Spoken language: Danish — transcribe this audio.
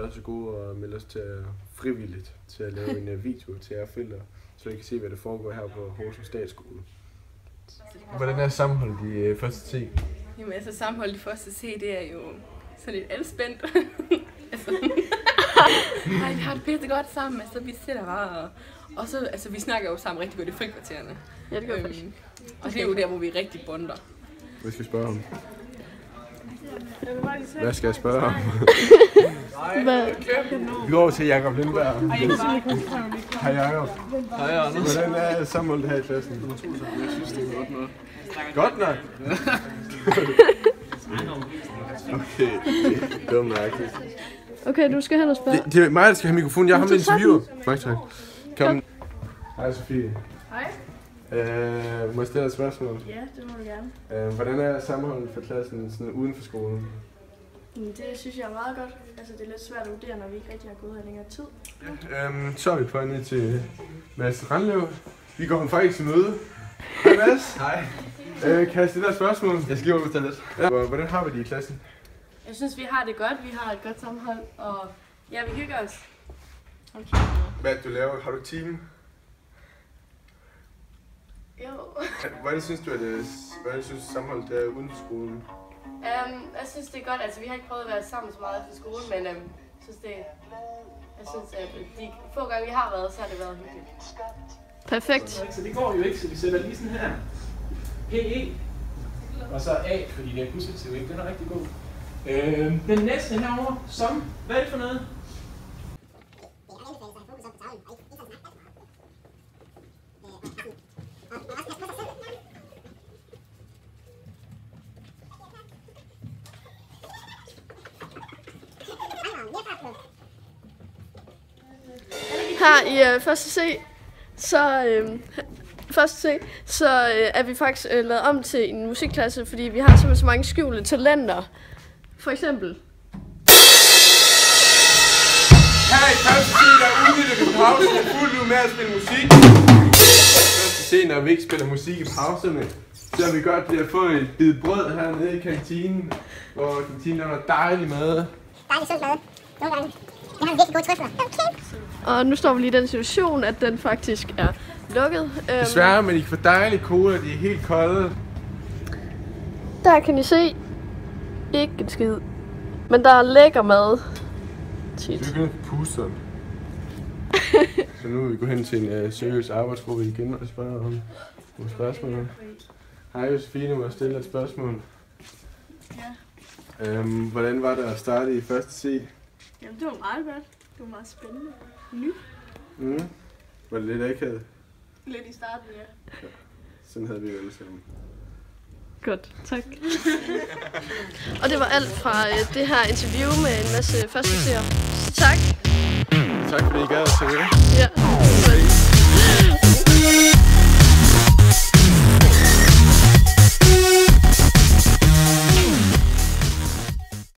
være så gode og melde os til frivilligt til at lave en video til jer forældre, så I kan se, hvad der foregår her på Horsens Statsskole. Hvordan er sammenholdet i første C? Jamen altså sammenholdet i første C, det er jo sådan lidt anspændt. Altså, nej, vi har det pisse godt sammen, altså vi sidder bare og så, altså vi snakker jo sammen rigtig godt i frikvartererne. Ja, det gør vi. Og det er jo der, hvor vi rigtig bonder. Hvad skal jeg spørge om? Hvad skal jeg spørge om? Vi går over til Jakob Lindberg. Hej Jakob. Hej Anders. Hvordan er sammenholdet her i klassen? Jeg synes, det er godt nok. Godt nok? Okay, det var mærkeligt. Okay, du skal hen og spørge. Det er mig, der skal have mikrofonen. Jeg har ham interviewer. Mange tak. Kom. Hej Sofie. Hej. Må jeg stille et spørgsmål? Ja, det må du gerne. Hvordan er sammenholdet for klassen sådan uden for skolen? Det synes jeg er meget godt. Altså, det er lidt svært at vurdere, når vi ikke rigtig har gået her længere tid. Ja, så er vi på ned til Mads Randlev. Vi går faktisk til møde. Hej Mads. Hej. Kan jeg stille dig et spørgsmål? Jeg skal lige lidt. Ja. Hvordan har vi det i klassen? Jeg synes, vi har det godt. Vi har et godt sammenhold, og ja, vi hygger os. Okay. Hvad du laver? Har du team? Jo. Hvordan synes du, sammenholdet er uden for skolen? Jeg synes, det er godt. Altså, vi har ikke prøvet at være sammen så meget efter skolen, men jeg synes, at de få gange, vi har været, så har det været hyggeligt. Perfekt. Så det går jo ikke, så vi sætter lige sådan her. PE. Og så A, fordi det er positivt, ikke? Den er rigtig god. Den næste herovre, som. Hvad er det for noget? Her i første C, så er vi faktisk lavet om til en musikklasse, fordi vi har simpelthen så mange skjulte talenter. For eksempel. Her i første C, der udnytter vi pauserne fuldt ud med at spille musik. Første C, når vi ikke spiller musik i pauserne, så har vi godt det at få et bid brød hernede i kantinen, hvor kantinen er noget dejlig mad. Dejlig sød mad. Nogle gange. Jeg har virkelig gode trøfler. Okay. Og nu står vi lige i den situation, at den faktisk er lukket. Desværre, men I kan få dejlige cola, de er helt kolde. Der kan I se, ikke en skid. Men der er lækker mad. Tit. Så kan puste. Så nu vil vi gå hen til en seriøs arbejdsgruppe igen og spørge om nogle spørgsmål. Hej Josefine, må jeg stille et spørgsmål? Ja. Hvordan var det at starte i første C? Jamen, det var meget godt. Det var meget spændende. Nyt. Var det lidt akavet? Lidt i starten, ja. Sådan havde vi jo alle sammen. Godt, tak. Og det var alt fra det her interview med en masse første seere. Tak. Tak fordi I gad at se det.